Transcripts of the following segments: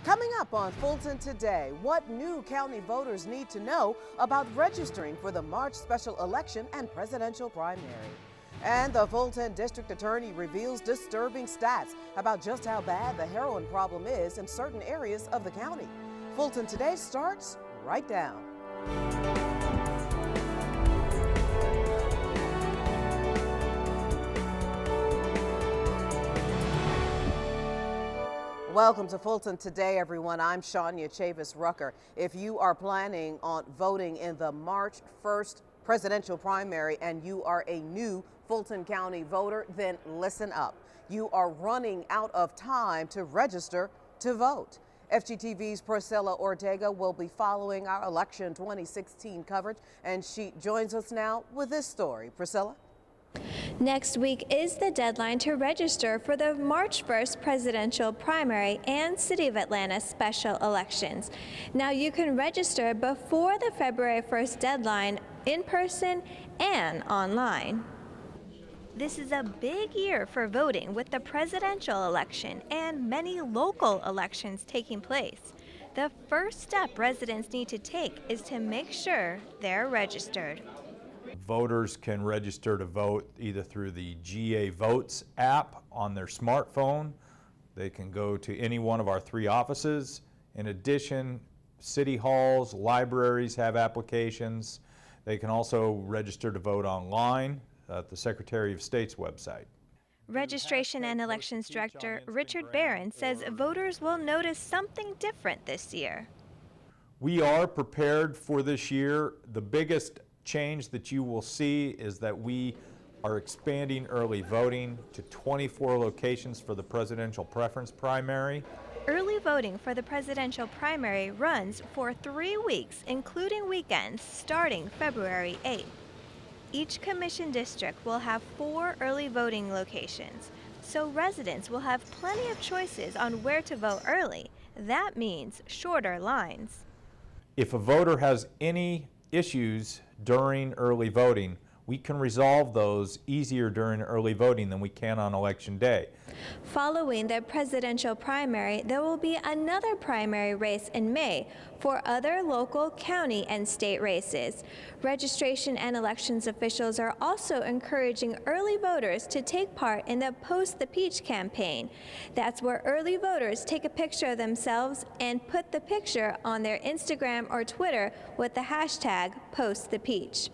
Coming up on Fulton Today, what new county voters need to know about registering for the March special election and presidential primary. And the Fulton District Attorney reveals disturbing stats about just how bad the heroin problem is in certain areas of the county. Fulton Today starts right now. Welcome to Fulton Today, everyone. I'm Shania Chavis Rucker. If you are planning on voting in the March 1st presidential primary and you are a new Fulton County voter, then listen up. You are running out of time to register to vote. FGTV's Priscilla Ortega will be following our election 2016 coverage, and she joins us now with this story. Priscilla? Next week is the deadline to register for the March 1st presidential primary and City of Atlanta special elections. Now you can register before the February 1st deadline in person and online. This is a big year for voting, with the presidential election and many local elections taking place. The first step residents need to take is to make sure they're registered. Voters can register to vote either through the GA Votes app on their smartphone. They can go to any one of our 3 offices. In addition, city halls, libraries have applications. They can also register to vote online at the Secretary of State's website. Registration and Elections Director Richard Barron says voters will notice something different this year. We are prepared for this year. The biggest change that you will see is that we are expanding early voting to 24 locations for the presidential preference primary. Early voting for the presidential primary runs for 3 weeks, including weekends, starting February 8th. Each commission district will have 4 early voting locations, so residents will have plenty of choices on where to vote early. That means shorter lines. If a voter has any issues during early voting, we can resolve those easier during early voting than we can on election day. Following the presidential primary, there will be another primary race in May for other local, county, and state races. Registration and elections officials are also encouraging early voters to take part in the Post the Peach campaign. That's where early voters take a picture of themselves and put the picture on their Instagram or Twitter with the hashtag #PostThePeach.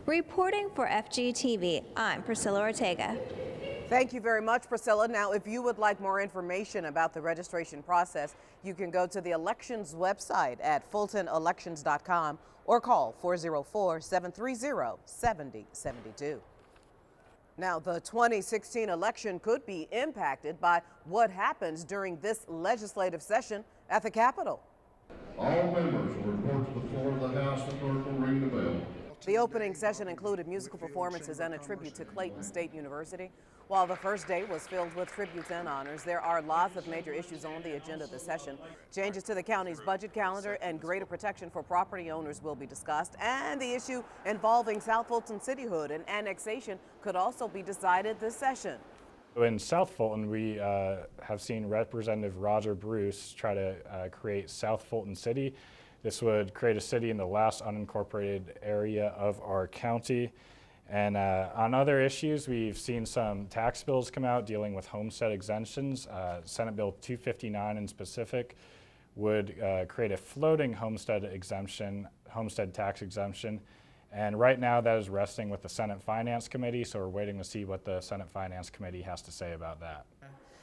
Reporting for FGTV, I'm Priscilla Ortega. Thank you very much, Priscilla. Now, if you would like more information about the registration process, you can go to the elections website at fultonelections.com or call 404-730-7072. Now, the 2016 election could be impacted by what happens during this legislative session at the Capitol. All members will report to the floor of the House. The clerk will ring the bell. The opening session included musical performances and a tribute to Clayton State University. While the first day was filled with tributes and honors, there are lots of major issues on the agenda of the session. Changes to the county's budget calendar and greater protection for property owners will be discussed, and the issue involving South Fulton cityhood and annexation could also be decided this session. In South Fulton, we have seen Representative Roger Bruce try to create South Fulton City. This would create a city in the last unincorporated area of our county. And on other issues, we've seen some tax bills come out dealing with homestead exemptions. Senate Bill 259 in specific would create a floating homestead exemption, homestead tax exemption. And right now that is resting with the Senate Finance Committee, so we're waiting to see what the Senate Finance Committee has to say about that.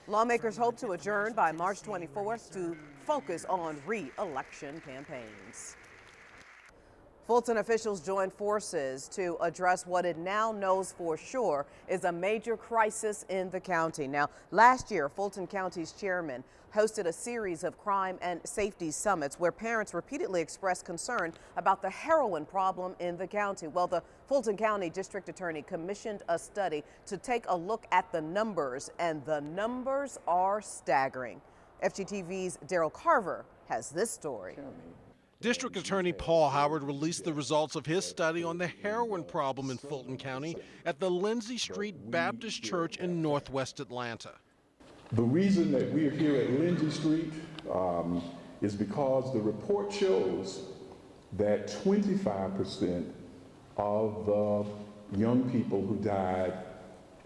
Lawmakers hope to adjourn by March 24th to focus on re-election campaigns. Fulton officials joined forces to address what it now knows for sure is a major crisis in the county. Now, last year, Fulton County's chairman hosted a series of crime and safety summits where parents repeatedly expressed concern about the heroin problem in the county. Well, the Fulton County District Attorney commissioned a study to take a look at the numbers, and the numbers are staggering. FGTV's Daryl Carver has this story. District Attorney Paul Howard released the results of his study on the heroin problem in Fulton County at the Lindsay Street Baptist Church in Northwest Atlanta. The reason that we are here at Lindsay Street is because the report shows that 25% of the young people who died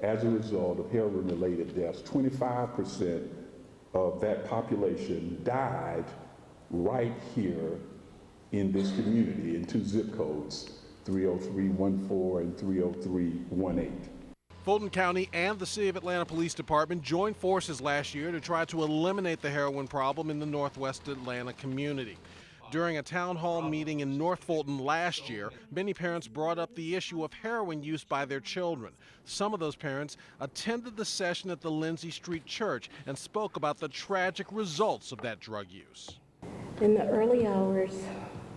as a result of heroin-related deaths, 25% of that population died right here in this community in 2 zip codes, 30314 and 30318. Fulton County and the City of Atlanta Police Department joined forces last year to try to eliminate the heroin problem in the Northwest Atlanta community. During a town hall meeting in North Fulton last year, many parents brought up the issue of heroin use by their children. Some of those parents attended the session at the Lindsay Street Church and spoke about the tragic results of that drug use. In the early hours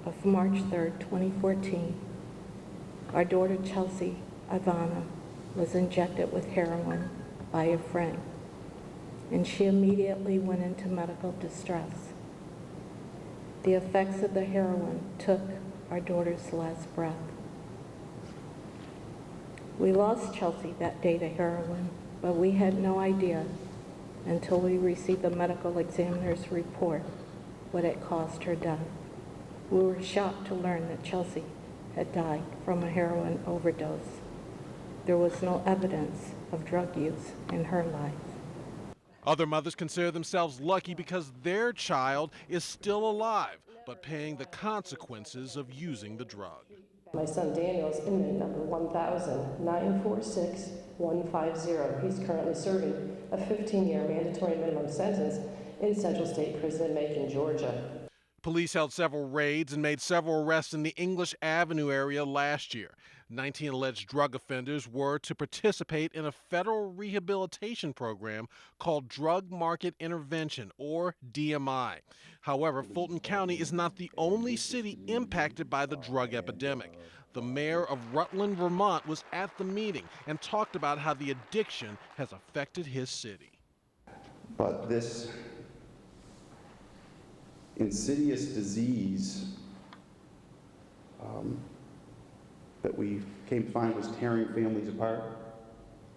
of March 3rd, 2014, our daughter Chelsea Ivana was injected with heroin by a friend, and she immediately went into medical distress. The effects of the heroin took our daughter's last breath. We lost Chelsea that day to heroin, but we had no idea until we received the medical examiner's report what it caused her death. We were shocked to learn that Chelsea had died from a heroin overdose. There was no evidence of drug use in her life. Other mothers consider themselves lucky because their child is still alive, but paying the consequences of using the drug. My son Daniel is inmate number 1,946-150. He's currently serving a 15-year mandatory minimum sentence in Central State Prison in Macon, Georgia. Police held several raids and made several arrests in the English Avenue area last year. 19 alleged drug offenders were to participate in a federal rehabilitation program called Drug Market Intervention, or DMI. However, Fulton County is not the only city impacted by the drug epidemic. The mayor of Rutland, Vermont was at the meeting and talked about how the addiction has affected his city. But this insidious disease that we came to find was tearing families apart,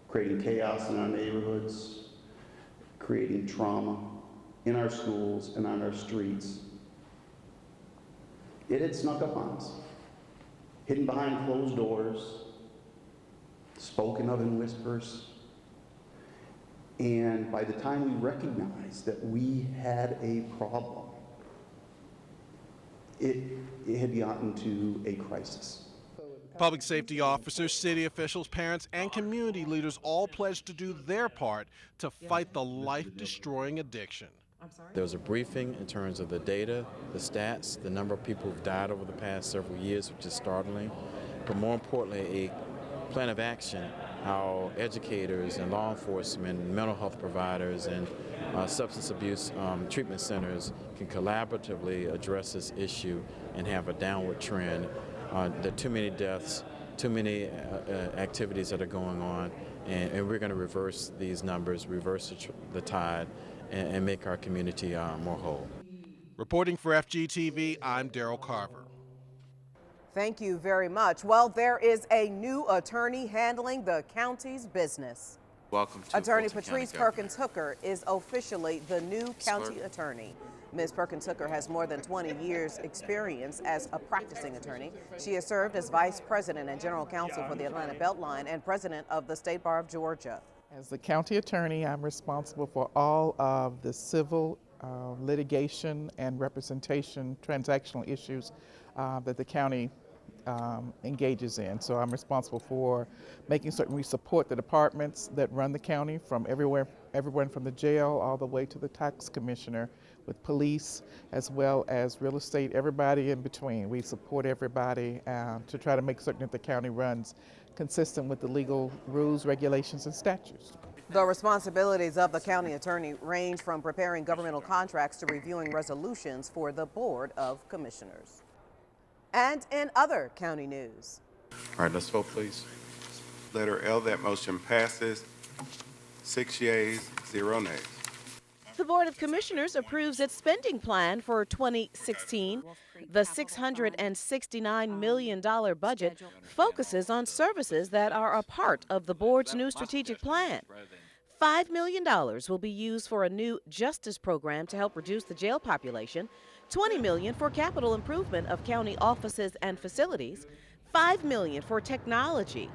creating chaos in our neighborhoods, creating trauma in our schools and on our streets. It had snuck up on us, hidden behind closed doors, spoken of in whispers. And by the time we recognized that we had a problem, it had gotten to a crisis. Public safety officers, city officials, parents, and community leaders all pledged to do their part to fight the life-destroying addiction. There was a briefing in terms of the data, the stats, the number of people who've died over the past several years, which is startling, but more importantly, a plan of action, how educators and law enforcement, mental health providers, and substance abuse treatment centers can collaboratively address this issue and have a downward trend. There are too many deaths, too many activities that are going on, and we're going to reverse these numbers, reverse the tide, and make our community more whole. Reporting for FGTV, I'm Daryl Carver. Thank you very much. Well, there is a new attorney handling the county's business. Welcome to Attorney Fulton Patrice County Perkins Hooker is officially the new county attorney. Ms. Perkins Hooker has more than 20 years experience as a practicing attorney. She has served as vice president and general counsel for the Atlanta Beltline and president of the State Bar of Georgia. As the county attorney, I'm responsible for all of the civil litigation and representation transactional issues that the county engages in. So I'm responsible for making certain we support the departments that run the county, from everyone from the jail all the way to the tax commissioner, with police as well as real estate, everybody in between. We support everybody to try to make certain that the county runs consistent with the legal rules, regulations, and statutes. The responsibilities of the county attorney range from preparing governmental contracts to reviewing resolutions for the Board of Commissioners. And in other county news. All right, let's vote, please. Letter L, that motion passes. 6 yeas, 0 nays. The Board of Commissioners approves its spending plan for 2016. The $669 million budget focuses on services that are a part of the board's new strategic plan. $5 million will be used for a new justice program to help reduce the jail population, $20 million for capital improvement of county offices and facilities, $5 million for technology,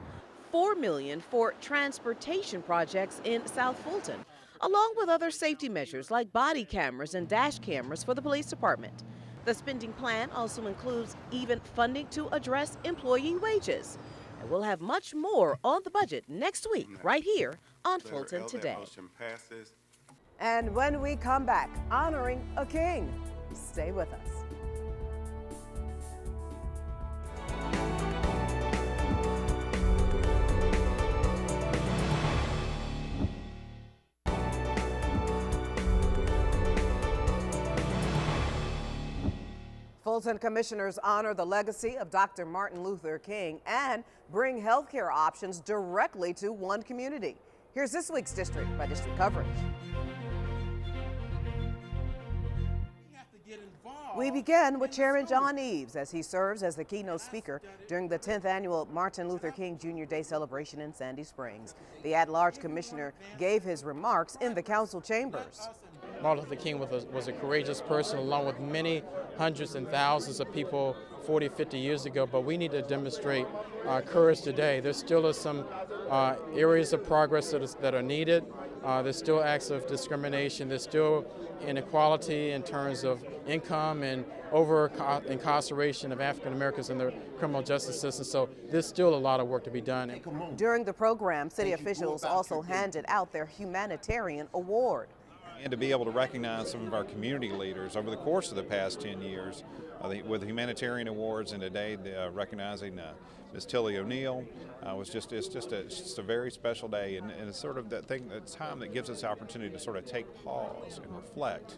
$4 million for transportation projects in South Fulton, along with other safety measures like body cameras and dash cameras for the police department. The spending plan also includes even funding to address employee wages. And we'll have much more on the budget next week, right here on Fulton Today. And when we come back, honoring a king. Stay with us. Fulton commissioners honor the legacy of Dr. Martin Luther King and bring healthcare options directly to one community. Here's this week's District by District coverage. We begin with Chairman John Eves as he serves as the keynote speaker during the 10th annual Martin Luther King Jr. Day celebration in Sandy Springs. The at-large commissioner gave his remarks in the council chambers. Martin Luther King was a courageous person, along with many hundreds and thousands of people 40, 50 years ago, but we need to demonstrate courage today. There still are some areas of progress that are needed. There's still acts of discrimination. There's still inequality in terms of income and over-incarceration of African Americans in the criminal justice system. So there's still a lot of work to be done. During the program, city officials also handed out their humanitarian award. And to be able to recognize some of our community leaders over the course of the past 10 years with the humanitarian awards, and today recognizing Ms. Tilly O'Neill it's just a very special day, and it's sort of that time that gives us the opportunity to sort of take pause and reflect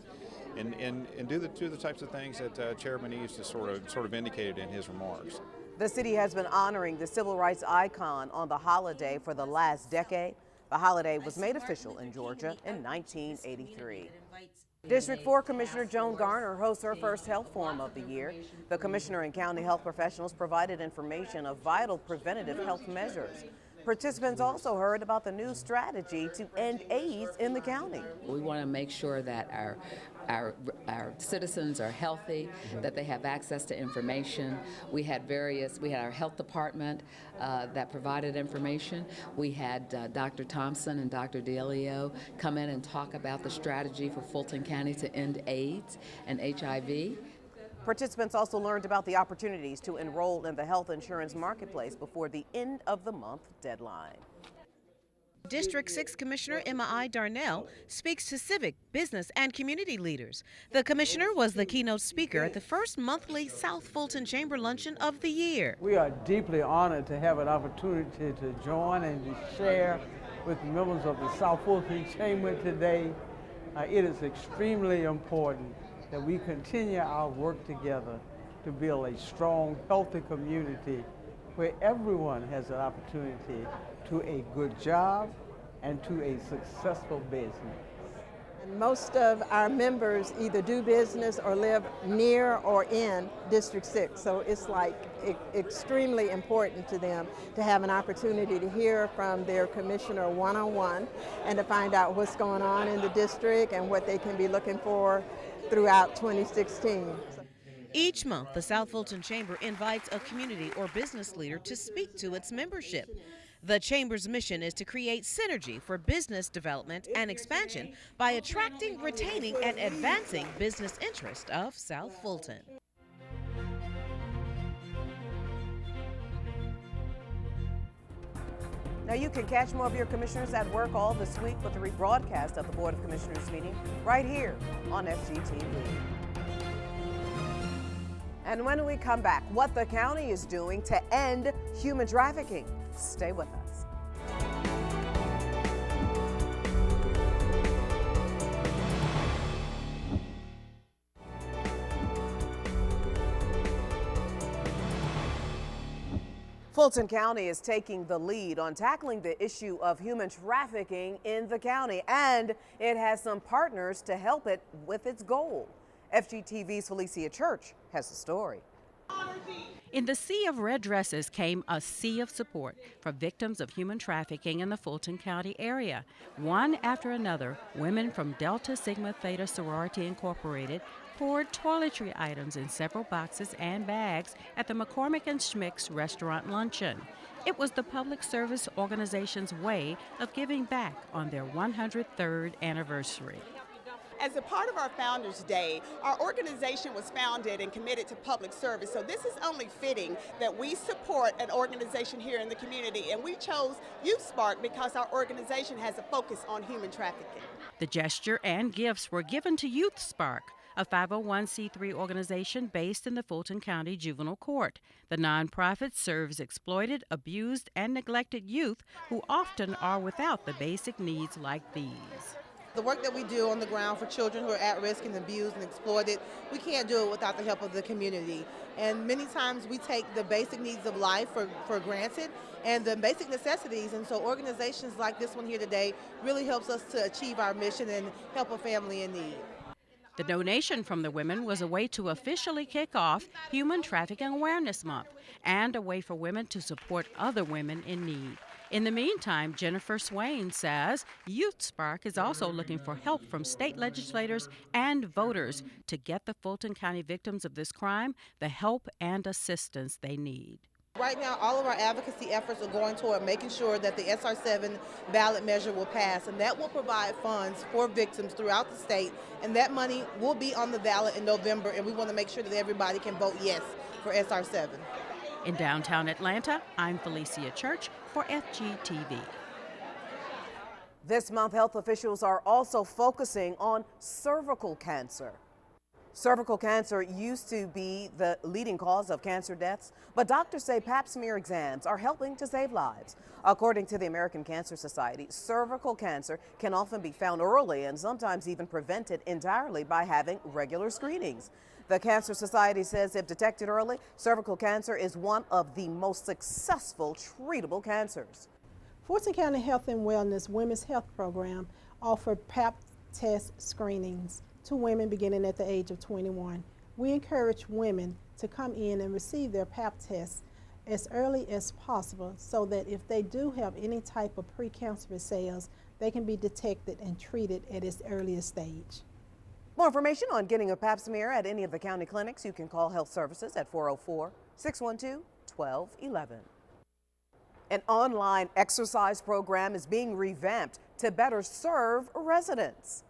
and do the types of things that Chairman Eves has sort of indicated in his remarks. The city has been honoring the civil rights icon on the holiday for the last decade. The holiday was made official in Georgia in 1983. District 4 Commissioner Joan Garner hosts her first health forum of the year. The commissioner and county health professionals provided information of vital preventative health measures. Participants also heard about the new strategy to end AIDS in the county. We want to make sure that our citizens are healthy, that they have access to information. We had our health department that provided information. We had Dr. Thompson and Dr. DeLeo come in and talk about the strategy for Fulton County to end AIDS and HIV. Participants also learned about the opportunities to enroll in the health insurance marketplace before the end of the month deadline. District 6 Commissioner Emma I. Darnell speaks to civic, business, and community leaders. The commissioner was the keynote speaker at the first monthly South Fulton Chamber Luncheon of the year. We are deeply honored to have an opportunity to join and to share with members of the South Fulton Chamber today. It is extremely important that we continue our work together to build a strong, healthy community where everyone has an opportunity to a good job and to a successful business. And most of our members either do business or live near or in District 6, so it's like extremely important to them to have an opportunity to hear from their commissioner one-on-one and to find out what's going on in the district and what they can be looking for throughout 2016. Each month, the South Fulton Chamber invites a community or business leader to speak to its membership. The Chamber's mission is to create synergy for business development and expansion by attracting, retaining, and advancing business interests of South Fulton. Now you can catch more of your commissioners at work all this week with the rebroadcast of the Board of Commissioners meeting right here on FGTV. And when we come back, what the county is doing to end human trafficking. Stay with us. Fulton County is taking the lead on tackling the issue of human trafficking in the county, and it has some partners to help it with its goal. FGTV's Felicia Church has the story. In the sea of red dresses came a sea of support for victims of human trafficking in the Fulton County area. One after another, women from Delta Sigma Theta Sorority Incorporated poured toiletry items in several boxes and bags at the McCormick and Schmick's restaurant luncheon. It was the public service organization's way of giving back on their 103rd anniversary. As a part of our Founders Day, our organization was founded and committed to public service, so this is only fitting that we support an organization here in the community, and we chose Youth Spark because our organization has a focus on human trafficking. The gesture and gifts were given to Youth Spark, a 501c3 organization based in the Fulton County Juvenile Court. The nonprofit serves exploited, abused, and neglected youth who often are without the basic needs like these. The work that we do on the ground for children who are at risk and abused and exploited, we can't do it without the help of the community. And many times we take the basic needs of life for granted and the basic necessities. And so organizations like this one here today really helps us to achieve our mission and help a family in need. The donation from the women was a way to officially kick off Human Trafficking Awareness Month and a way for women to support other women in need. In the meantime, Jennifer Swain says Youth Spark is also looking for help from state legislators and voters to get the Fulton County victims of this crime the help and assistance they need. Right now, all of our advocacy efforts are going toward making sure that the SR7 ballot measure will pass, and that will provide funds for victims throughout the state, and that money will be on the ballot in November, and we want to make sure that everybody can vote yes for SR7. In downtown Atlanta, I'm Felicia Church for FGTV. This month, health officials are also focusing on cervical cancer. Cervical cancer used to be the leading cause of cancer deaths, but doctors say pap smear exams are helping to save lives. According to the American Cancer Society, cervical cancer can often be found early and sometimes even prevented entirely by having regular screenings. The Cancer Society says if detected early, cervical cancer is one of the most successful treatable cancers. Fulton County Health and Wellness Women's Health Program offered pap test screenings to women beginning at the age of 21. We encourage women to come in and receive their pap tests as early as possible so that if they do have any type of precancerous cells, they can be detected and treated at its earliest stage. More information on getting a pap smear at any of the county clinics, you can call Health Services at 404-612-1211. An online exercise program is being revamped to better serve residents.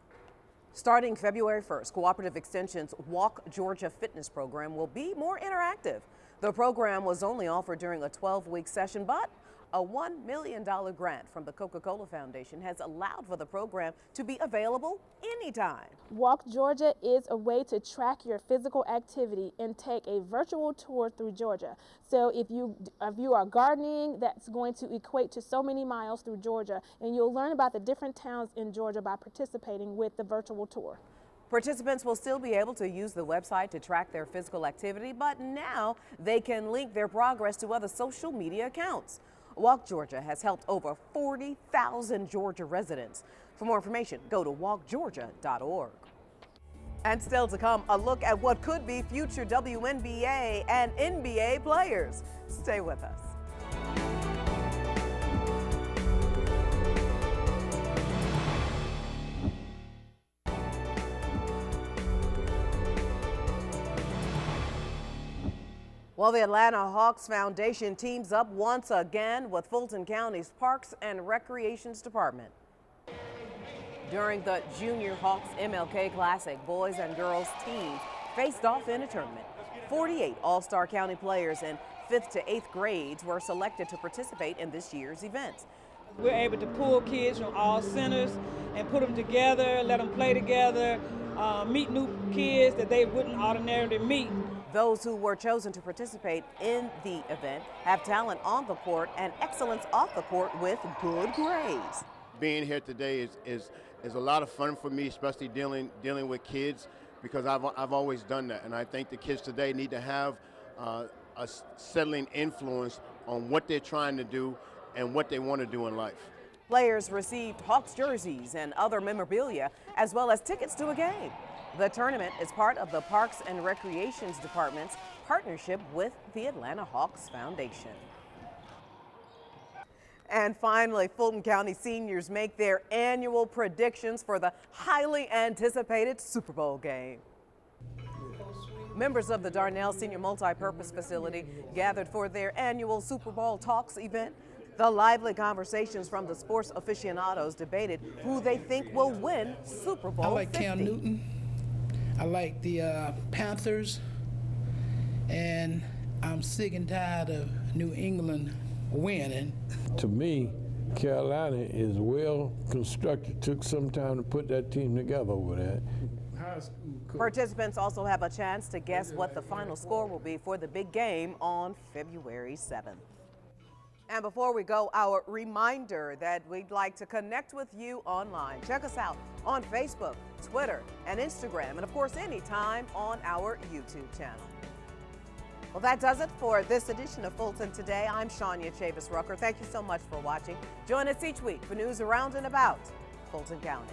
Starting February 1st, Cooperative Extension's Walk Georgia fitness program will be more interactive. The program was only offered during a 12-week session, but a $1 million grant from the Coca-Cola Foundation has allowed for the program to be available anytime. Walk Georgia is a way to track your physical activity and take a virtual tour through Georgia. So if you are gardening, that's going to equate to so many miles through Georgia, and you'll learn about the different towns in Georgia by participating with the virtual tour. Participants will still be able to use the website to track their physical activity, but now they can link their progress to other social media accounts. Walk Georgia has helped over 40,000 Georgia residents. For more information, go to walkgeorgia.org. And still to come, a look at what could be future WNBA and NBA players. Stay with us. Well, the Atlanta Hawks Foundation teams up once again with Fulton County's Parks and Recreations Department. During the Junior Hawks MLK Classic, boys and girls teams faced off in a tournament. 48 All-Star County players in 5th to 8th grades were selected to participate in this year's event. We're able to pull kids from all centers and put them together, let them play together, meet new kids that they wouldn't ordinarily meet. Those who were chosen to participate in the event have talent on the court and excellence off the court with good grades. Being here today is a lot of fun for me, especially dealing with kids, because I've always done that, and I think the kids today need to have a settling influence on what they're trying to do and what they want to do in life. Players received Hawks jerseys and other memorabilia, as well as tickets to a game. The tournament is part of the Parks and Recreations Department's partnership with the Atlanta Hawks Foundation. And finally, Fulton County seniors make their annual predictions for the highly anticipated Super Bowl game. Members of the Darnell Senior Multipurpose Facility gathered for their annual Super Bowl Talks event. The lively conversations from the sports aficionados debated who they think will win Super Bowl 50. I like Cam Newton. I like the Panthers. And I'm sick and tired of New England winning. To me, Carolina is well constructed. Took some time to put that team together over there. Participants also have a chance to guess what the final score will be for the big game on February 7th. And before we go, our reminder that we'd like to connect with you online. Check us out on Facebook, Twitter, and Instagram, and of course, anytime on our YouTube channel. Well, that does it for this edition of Fulton Today. I'm Shania Chavis-Rucker. Thank you so much for watching. Join us each week for news around and about Fulton County.